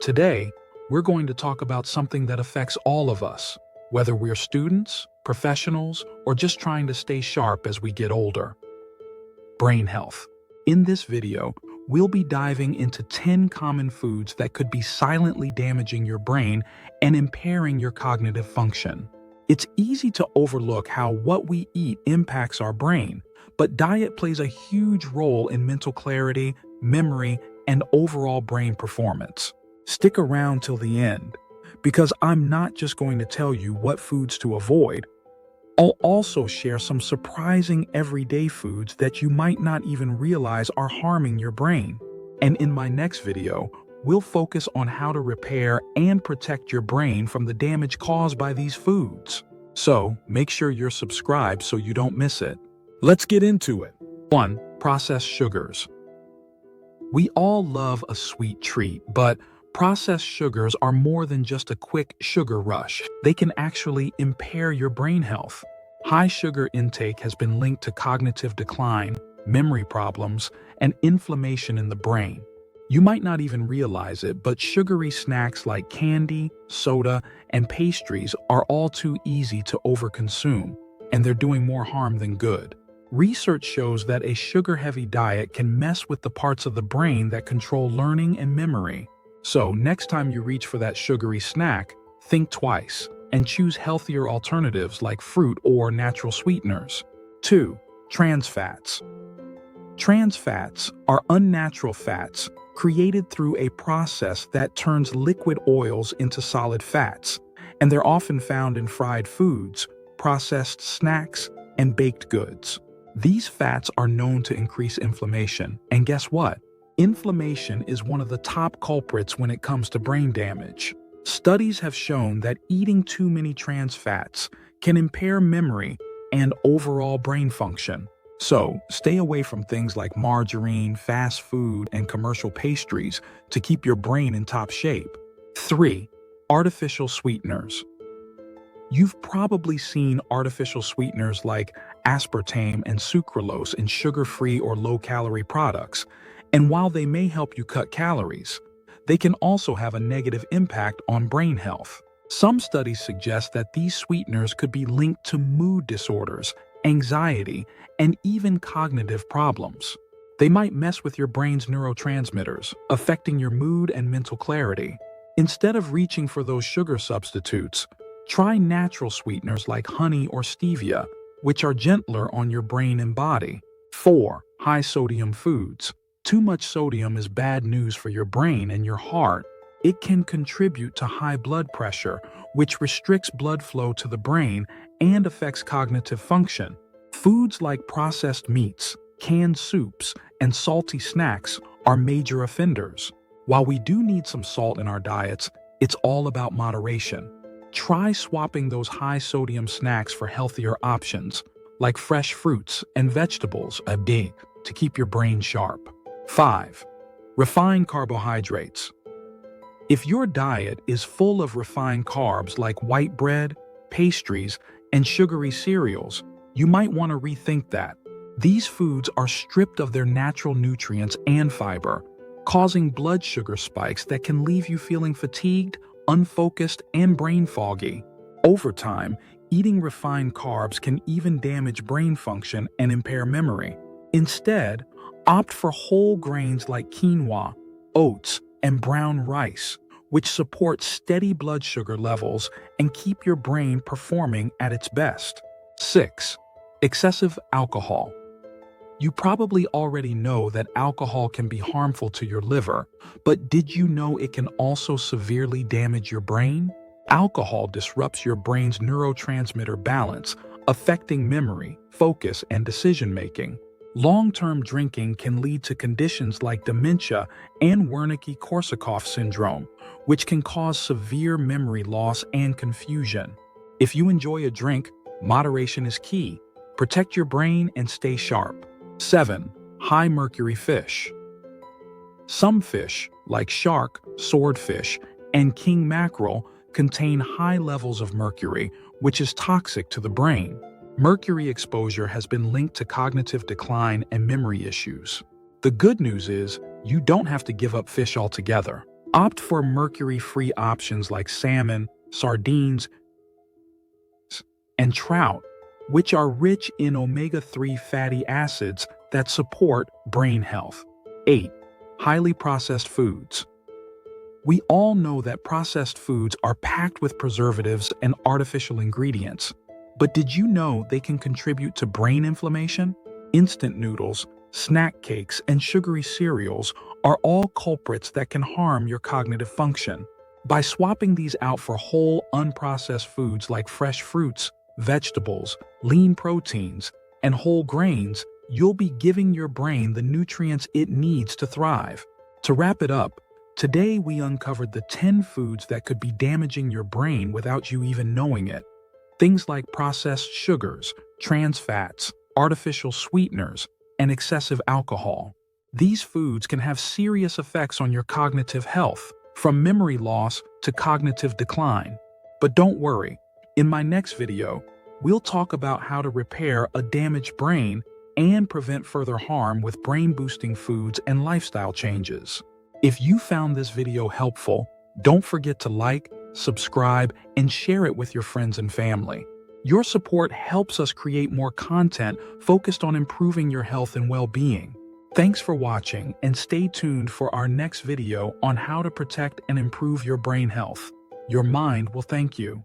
Today, we're going to talk about something that affects all of us, whether we're students, professionals, or just trying to stay sharp as we get older. Brain health. In this video, we'll be diving into 10 common foods that could be silently damaging your brain and impairing your cognitive function. It's easy to overlook how what we eat impacts our brain, but diet plays a huge role in mental clarity, memory, and overall brain performance. Stick around till the end, because I'm not just going to tell you what foods to avoid. I'll also share some surprising everyday foods that you might not even realize are harming your brain. And in my next video, we'll focus on how to repair and protect your brain from the damage caused by these foods. So, make sure you're subscribed so you don't miss it. Let's get into it. 1. Processed sugars. We all love a sweet treat, but processed sugars are more than just a quick sugar rush. They can actually impair your brain health. High sugar intake has been linked to cognitive decline, memory problems, and inflammation in the brain. You might not even realize it, but sugary snacks like candy, soda, and pastries are all too easy to overconsume, and they're doing more harm than good. Research shows that a sugar-heavy diet can mess with the parts of the brain that control learning and memory. So, next time you reach for that sugary snack, think twice and choose healthier alternatives like fruit or natural sweeteners. 2. Trans fats. Trans fats are unnatural fats created through a process that turns liquid oils into solid fats, and they're often found in fried foods, processed snacks, and baked goods. These fats are known to increase inflammation, and guess what? Inflammation is one of the top culprits when it comes to brain damage. Studies have shown that eating too many trans fats can impair memory and overall brain function. So, stay away from things like margarine, fast food, and commercial pastries to keep your brain in top shape. 3. Artificial sweeteners. You've probably seen artificial sweeteners like aspartame and sucralose in sugar-free or low-calorie products, and while they may help you cut calories, they can also have a negative impact on brain health. Some studies suggest that these sweeteners could be linked to mood disorders, anxiety, and even cognitive problems. They might mess with your brain's neurotransmitters, affecting your mood and mental clarity. Instead of reaching for those sugar substitutes, try natural sweeteners like honey or stevia, which are gentler on your brain and body. 4. High sodium foods. Too much sodium is bad news for your brain and your heart. It can contribute to high blood pressure, which restricts blood flow to the brain and affects cognitive function. Foods like processed meats, canned soups, and salty snacks are major offenders. While we do need some salt in our diets, it's all about moderation. Try swapping those high-sodium snacks for healthier options, like fresh fruits and vegetables, to keep your brain sharp. 5. Refined carbohydrates. If your diet is full of refined carbs like white bread, pastries, and sugary cereals, you might want to rethink that. These foods are stripped of their natural nutrients and fiber, causing blood sugar spikes that can leave you feeling fatigued, unfocused, and brain foggy. Over time, eating refined carbs can even damage brain function and impair memory. Instead, opt for whole grains like quinoa, oats, and brown rice, which support steady blood sugar levels and keep your brain performing at its best. 6. Excessive alcohol. You probably already know that alcohol can be harmful to your liver, but did you know it can also severely damage your brain? Alcohol disrupts your brain's neurotransmitter balance, affecting memory, focus, and decision-making. Long-term drinking can lead to conditions like dementia and Wernicke-Korsakoff syndrome, which can cause severe memory loss and confusion. If you enjoy a drink, moderation is key. Protect your brain and stay sharp. 7. High mercury fish. Some fish, like shark, swordfish, and king mackerel, contain high levels of mercury, which is toxic to the brain. Mercury exposure has been linked to cognitive decline and memory issues. The good news is, you don't have to give up fish altogether. Opt for mercury-free options like salmon, sardines, and trout, which are rich in omega-3 fatty acids that support brain health. 8. Highly processed foods. We all know that processed foods are packed with preservatives and artificial ingredients. But did you know they can contribute to brain inflammation? Instant noodles, snack cakes, and sugary cereals are all culprits that can harm your cognitive function. By swapping these out for whole, unprocessed foods like fresh fruits, vegetables, lean proteins, and whole grains, you'll be giving your brain the nutrients it needs to thrive. To wrap it up, today we uncovered the 10 foods that could be damaging your brain without you even knowing it. Things like processed sugars, trans fats, artificial sweeteners, and excessive alcohol. These foods can have serious effects on your cognitive health, from memory loss to cognitive decline. But don't worry, in my next video, we'll talk about how to repair a damaged brain and prevent further harm with brain-boosting foods and lifestyle changes. If you found this video helpful, don't forget to like, subscribe, and share it with your friends and family. Your support helps us create more content focused on improving your health and well-being. Thanks for watching, and stay tuned for our next video on how to protect and improve your brain health. Your mind will thank you.